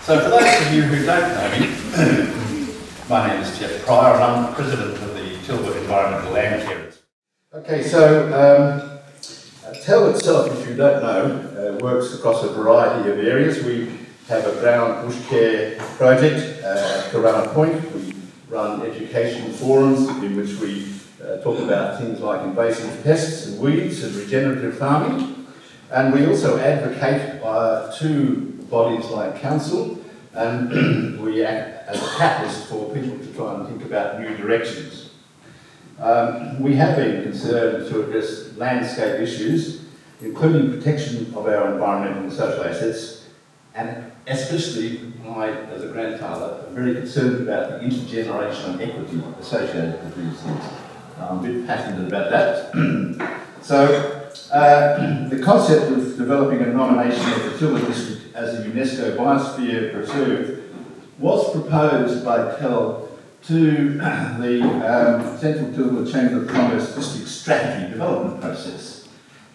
So for those of you who don't know me, my name is Geoff Pryor and I'm President of the Tilba Environmental Land Clearance. Okay, so TEL itself, if you don't know, works across a variety of areas. We have a ground bush care project at Corunna Point. We run educational forums in which we talk about things like invasive pests and weeds and regenerative farming. And we also advocate to bodies like council, and we act as a catalyst for people to try and think about new directions. We have been concerned to address landscape issues, including protection of our environmental and social assets, and especially I, as a grandfather, am very concerned about the intergenerational equity associated with these things. I'm a bit passionate about that. So, the concept of developing a nomination of the Tilba District as a UNESCO Biosphere Reserve was proposed by TEL to the Central Tilba Chamber of Commerce District Strategy Development process.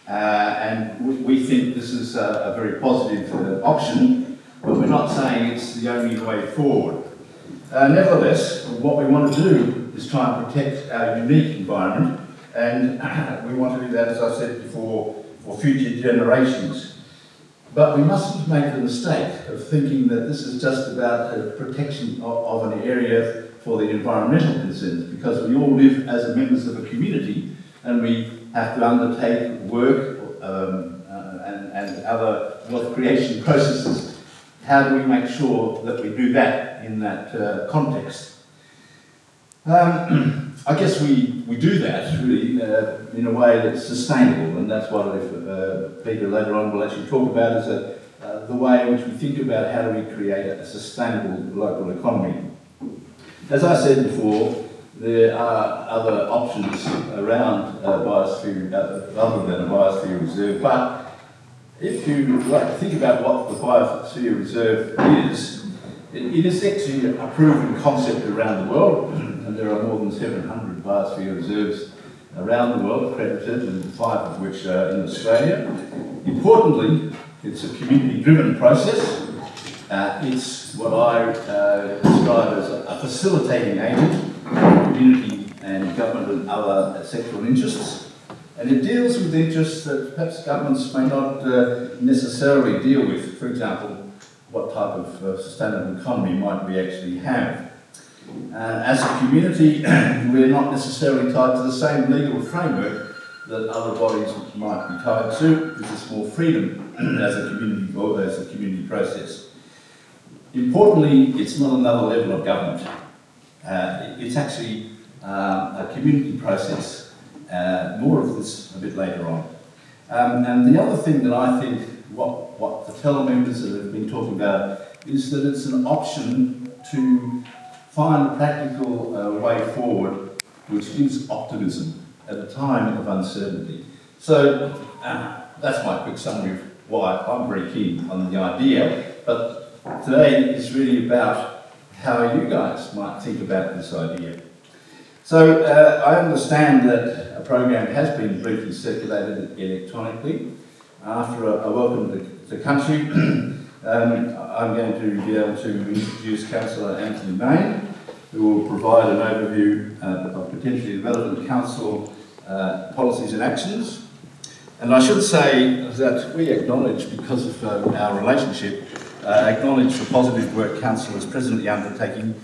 And we think this is a very positive option, but we're not saying it's the only way forward. Nevertheless, what we want to do is try and protect our unique environment, and we want to do that, as I said before, for future generations. But we mustn't make the mistake of thinking that this is just about the protection of an area for the environmental concerns, because we all live as members of a community and we have to undertake work and other wealth creation processes. How do we make sure that we do that in that context? I guess we do that really in a way that's sustainable, and that's what Peter later on will actually talk about, is the way in which we think about how do we create a sustainable local economy. As I said before, there are other options around biosphere other than a biosphere reserve, but if you like to think about what the biosphere reserve is, it is actually a proven concept around the world, and there are more than 700 biosphere reserves around the world accredited, and 5 of which are in Australia. Importantly, it's a community-driven process. It's what I describe as a facilitating agent for community and government and other sectoral interests. And it deals with interests that perhaps governments may not necessarily deal with. For example, what type of sustainable economy might we actually have? As a community, we're not necessarily tied to the same legal framework that other bodies might be tied to. There's just more freedom as a community or as a community process. Importantly, it's not another level of government. It's actually a community process. More of this a bit later on. And the other thing that I think what the TEL members have been talking about is that it's an option to find a practical way forward which gives optimism at a time of uncertainty. So that's my quick summary of why I'm very keen on the idea, but today is really about how you guys might think about this idea. So I understand that a program has been briefly circulated electronically. After a welcome to the country, I'm going to be able to introduce Councillor Anthony Main, who will provide an overview of potentially relevant council policies and actions. And I should say that we acknowledge, because of our relationship, acknowledge the positive work Council is presently undertaking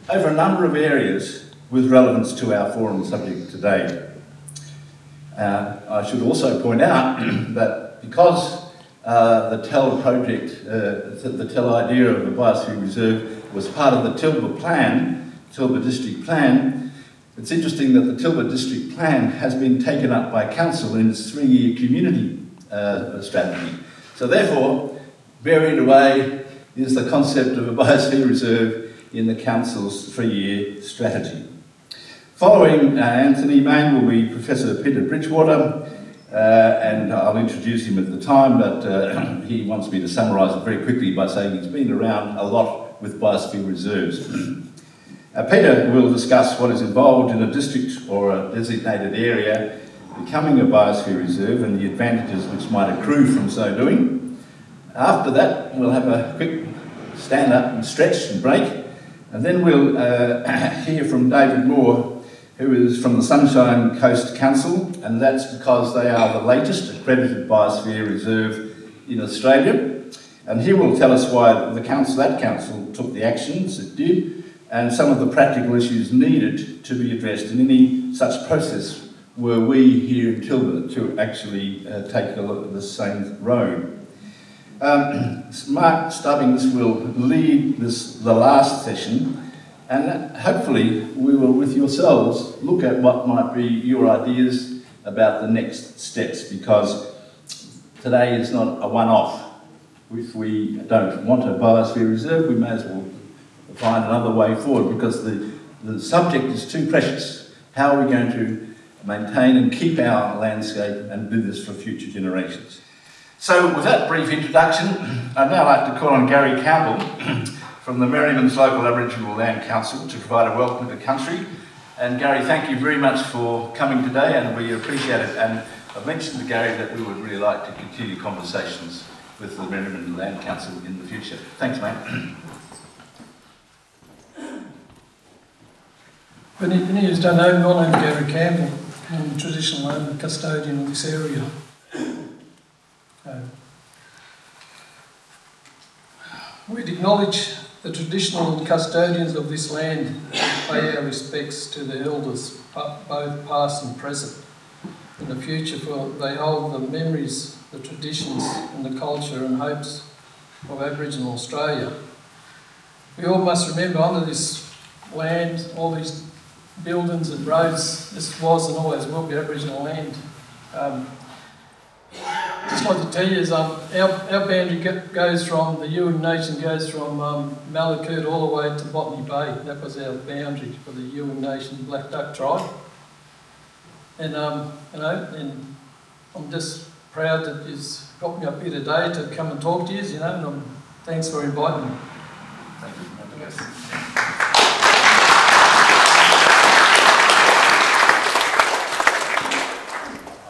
over a number of areas with relevance to our forum subject today. I should also point out that because the TEL project, the TEL idea of the Biosphere Reserve was part of the Tilba plan, Tilba District Plan, it's interesting that the Tilba District Plan has been taken up by Council in its 3-year community strategy. So therefore, buried away is the concept of a Biosphere Reserve in the Council's 3-year strategy. Following Anthony Main will be Professor Peter Bridgewater, and I'll introduce him at the time, but he wants me to summarise it very quickly by saying he's been around a lot with biosphere reserves. Peter will discuss what is involved in a district or a designated area becoming a biosphere reserve and the advantages which might accrue from so doing. After that, we'll have a quick stand up and stretch and break. And then we'll hear from David Moore, who is from the Sunshine Coast Council, and that's because they are the latest accredited Biosphere Reserve in Australia. And he will tell us why that council took the actions it did, and some of the practical issues needed to be addressed in any such process were we here in Tilburg to actually take a look at the same road. Mark Stubbings will lead the last session, and hopefully we will, with yourselves, look at what might be your ideas about the next steps, because today is not a one-off. If we don't want a biosphere reserve, we may as well find another way forward, because the subject is too precious. How are we going to maintain and keep our landscape and do this for future generations? So with that brief introduction, I'd now like to call on Gary Campbell from the Merriman's Local Aboriginal Land Council to provide a welcome to the country. And Gary, thank you very much for coming today, and we appreciate it. And I've mentioned to Gary that we would really like to continue conversations with the Merriman Land Council in the future. Thanks, mate. For any who don't know, my name's Gary Campbell. I'm the traditional owner custodian of this area. We'd acknowledge the traditional custodians of this land, pay our respects to the elders, both past and present, in the future, for they hold the memories, the traditions and the culture and hopes of Aboriginal Australia. We all must remember, under this land, all these buildings and roads, this was and always will be Aboriginal land. Just like to tell you is our boundary goes from, the Yuin Nation goes from Malakut all the way to Botany Bay. That was our boundary for the Yuin Nation Black Duck tribe. And and I'm just proud that you've got me up here today to come and talk to you, and thanks for inviting me. Thank you.